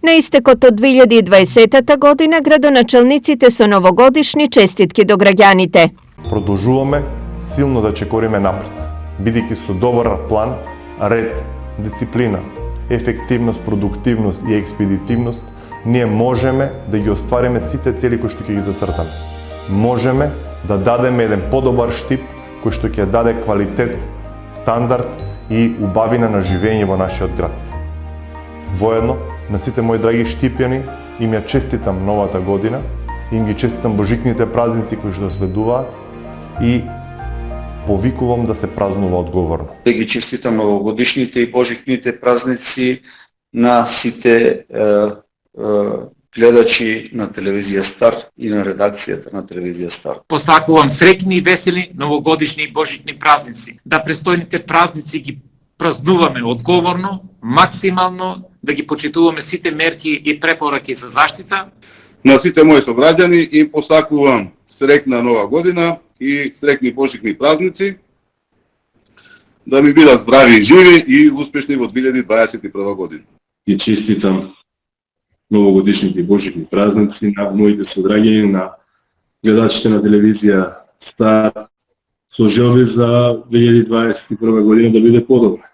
На истекот од 2020 година градоначалниците со новогодишни честитки до граѓаните. Продолжуваме силно да чекориме напред, бидејќи со добар план, ред, дисциплина, ефективност, продуктивност и експедитивност, ние можеме да ги оствариме сите цели кои што ќе ги зацртаме. Можеме да дадеме еден подобар штип кој што ќе даде квалитет, стандард и убавина на живење во нашиот град. Воедно, на сите мои драги штипјани, им ја честитам новата година, им ги честитам божикните празници кои што следуваат и повикувам да се празнува одговорно. Да ги честитам новогодишните и божикните празници на сите гледачи на телевизија Стар и на редакцијата на телевизија Стар. Посакувам среќни и весели новогодишни и божитни празници. Да престојните празници ги празнуваме одговорно, максимално, да ги почитуваме сите мерки и препораки за заштита. На сите мои сограѓани им посакувам среќна нова година и среќни божикни празници, да ми бидат здрави и живи и успешни во 2021 година. Ги честитам новогодишните и божикни празници на моите сограѓани, на гледачите на телевизија Стар, со желби за 2021 година да биде подобра.